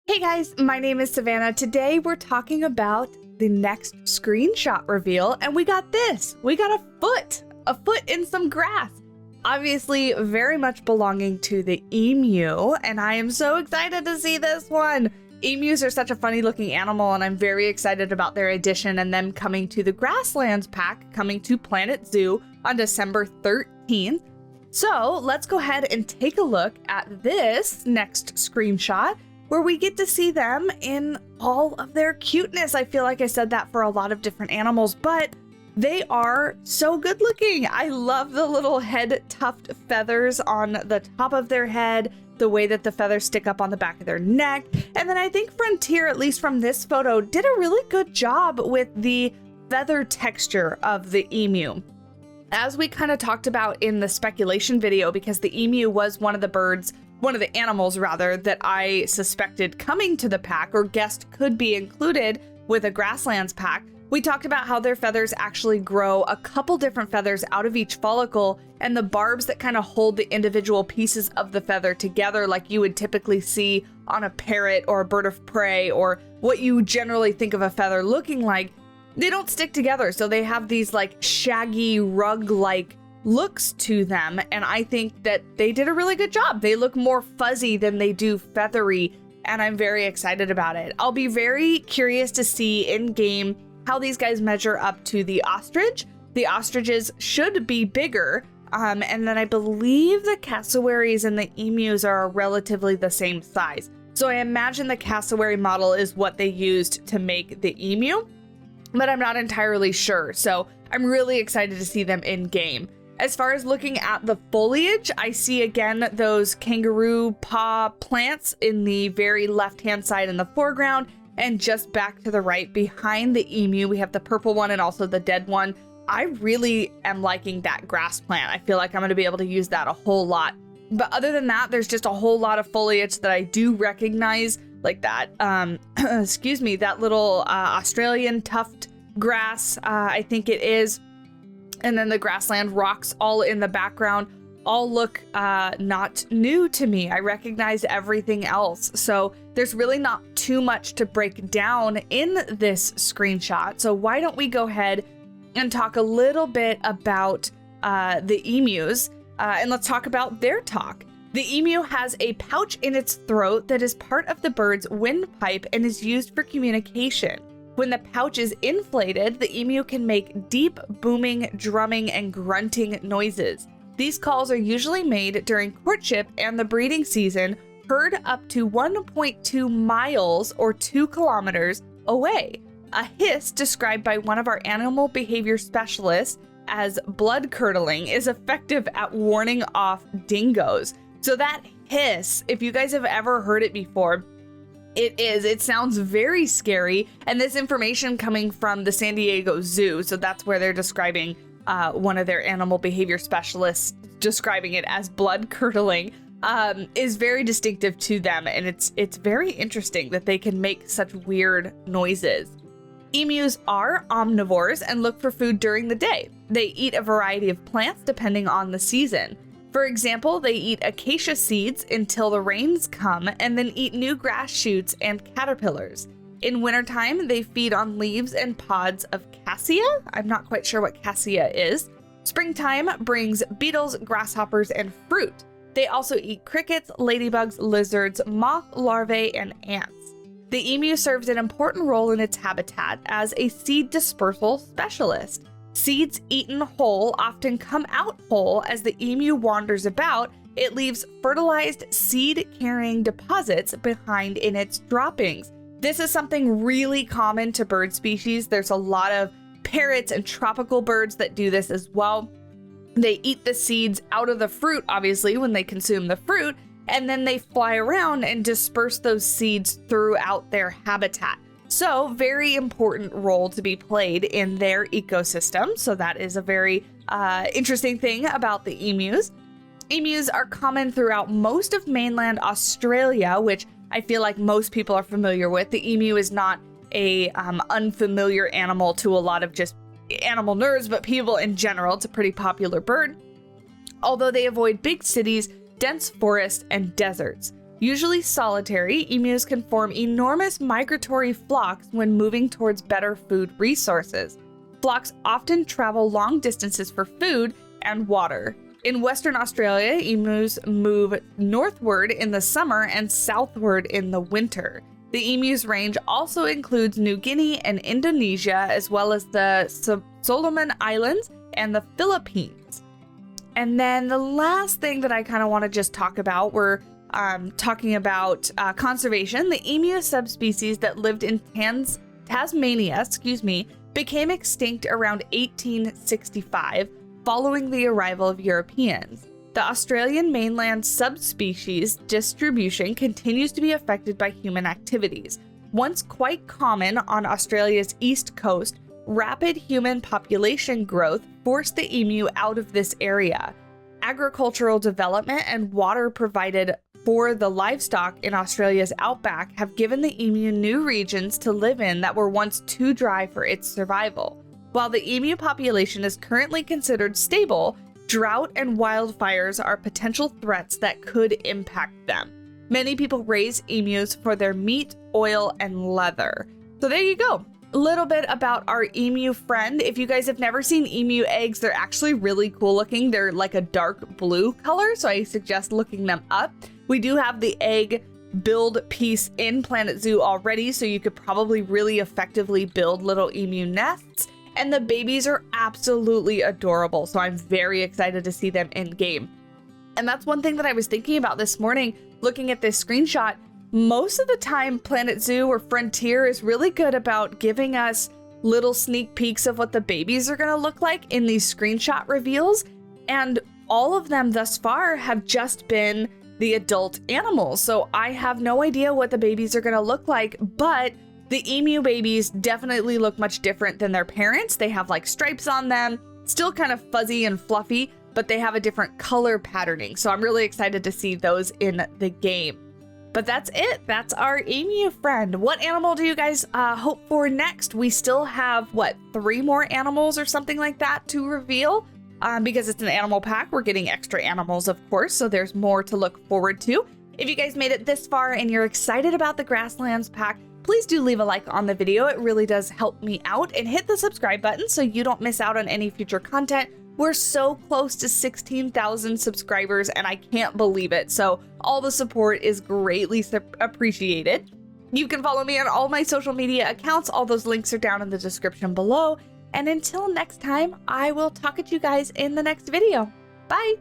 Hey guys, my name is Savannah. Today we're talking about the next screenshot reveal, and we got this. We got a foot in some grass. Obviously very much belonging to the emu, and I am so excited to see this one. Emus are such a funny looking animal, and I'm very excited about their addition and them coming to the Grasslands pack, coming to Planet Zoo on December 13th. So let's go ahead and take a look at this next screenshot where we get to see them in all of their cuteness. I feel like I said that for a lot of different animals, but they are so good looking. I love the little head tuft feathers on the top of their head, the way that the feathers stick up on the back of their neck. And then I think Frontier, at least from this photo, did a really good job with the feather texture of the emu. As we kind of talked about in the speculation video, because the emu was one of the animals rather, that I suspected coming to the pack or guessed could be included with a Grasslands pack. We talked about how their feathers actually grow a couple different feathers out of each follicle, and the barbs that kind of hold the individual pieces of the feather together like you would typically see on a parrot or a bird of prey, or what you generally think of a feather looking like, they don't stick together. So they have these like shaggy rug-like looks to them, and I think that they did a really good job. They look more fuzzy than they do feathery, and I'm very excited about it. I'll be very curious to see in game how these guys measure up to the ostrich. The ostriches should be bigger, and then I believe the cassowaries and the emus are relatively the same size. So I imagine the cassowary model is what they used to make the emu, but I'm not entirely sure. So I'm really excited to see them in game. As far as looking at the foliage, I see again those kangaroo paw plants in the very left-hand side in the foreground, and just back to the right behind the emu, we have the purple one and also the dead one. I really am liking that grass plant. I feel like I'm going to be able to use that a whole lot. But other than that, there's just a whole lot of foliage that I do recognize, like that, that little Australian tuft grass, I think it is. And then the grassland rocks all in the background all look not new to me. I recognize everything else. So there's really not too much to break down in this screenshot. So why don't we go ahead and talk a little bit about the emus, and let's talk about their talk. The emu has a pouch in its throat that is part of the bird's windpipe and is used for communication. When the pouch is inflated, the emu can make deep booming, drumming, and grunting noises. These calls are usually made during courtship and the breeding season, heard up to 1.2 miles or 2 kilometers away. A hiss described by one of our animal behavior specialists as blood curdling is effective at warning off dingoes. So that hiss, if you guys have ever heard it before, it sounds very scary, and this information coming from the San Diego Zoo, so that's where they're describing one of their animal behavior specialists describing it as blood curdling, is very distinctive to them, and it's very interesting that they can make such weird noises. Emus are omnivores and look for food during the day. They eat a variety of plants depending on the season. For example, they eat acacia seeds until the rains come, and then eat new grass shoots and caterpillars. In wintertime, they feed on leaves and pods of cassia. I'm not quite sure what cassia is. Springtime brings beetles, grasshoppers, and fruit. They also eat crickets, ladybugs, lizards, moth larvae, and ants. The emu serves an important role in its habitat as a seed dispersal specialist. Seeds eaten whole often come out whole. As the emu wanders about, it leaves fertilized seed-carrying deposits behind in its droppings. This is something really common to bird species. There's a lot of parrots and tropical birds that do this as well. They eat the seeds out of the fruit, obviously, when they consume the fruit, and then they fly around and disperse those seeds throughout their habitat. So, very important role to be played in their ecosystem. So that is a very interesting thing about the emus. Emus are common throughout most of mainland Australia, which I feel like most people are familiar with. The emu is not a unfamiliar animal to a lot of just animal nerds, but people in general. It's a pretty popular bird. Although they avoid big cities, dense forests, and deserts. Usually solitary, emus can form enormous migratory flocks when moving towards better food resources. Flocks often travel long distances for food and water. In Western Australia, emus move northward in the summer and southward in the winter. The emu's range also includes New Guinea and Indonesia, as well as the Solomon Islands and the Philippines. And then the last thing that I kind of want to just talk about, we're talking about conservation. The emu subspecies that lived in Tasmania, became extinct around 1865 following the arrival of Europeans. The Australian mainland subspecies distribution continues to be affected by human activities. Once quite common on Australia's east coast, rapid human population growth forced the emu out of this area. Agricultural development and water provided for the livestock in Australia's outback have given the emu new regions to live in that were once too dry for its survival. While the emu population is currently considered stable, drought and wildfires are potential threats that could impact them. Many people raise emus for their meat, oil, and leather. So there you go. A little bit about our emu friend. If you guys have never seen emu eggs, they're actually really cool looking. They're like a dark blue color, so I suggest looking them up. We do have the egg build piece in Planet Zoo already, so you could probably really effectively build little emu nests. And the babies are absolutely adorable, so I'm very excited to see them in game. And that's one thing that I was thinking about this morning, looking at this screenshot. Most of the time, Planet Zoo or Frontier is really good about giving us little sneak peeks of what the babies are going to look like in these screenshot reveals. And all of them thus far have just been the adult animals. So I have no idea what the babies are going to look like, but the emu babies definitely look much different than their parents. They have like stripes on them, still kind of fuzzy and fluffy, but they have a different color patterning. So I'm really excited to see those in the game. But that's it. That's our emu friend. What animal do you guys hope for next? We still have, 3 more animals or something like that to reveal? Because it's an animal pack, we're getting extra animals, of course, so there's more to look forward to. If you guys made it this far and you're excited about the Grasslands pack, please do leave a like on the video. It really does help me out, and hit the subscribe button so you don't miss out on any future content. We're so close to 16,000 subscribers and I can't believe it. So all the support is greatly appreciated. You can follow me on all my social media accounts. All those links are down in the description below. And until next time, I will talk at you guys in the next video. Bye.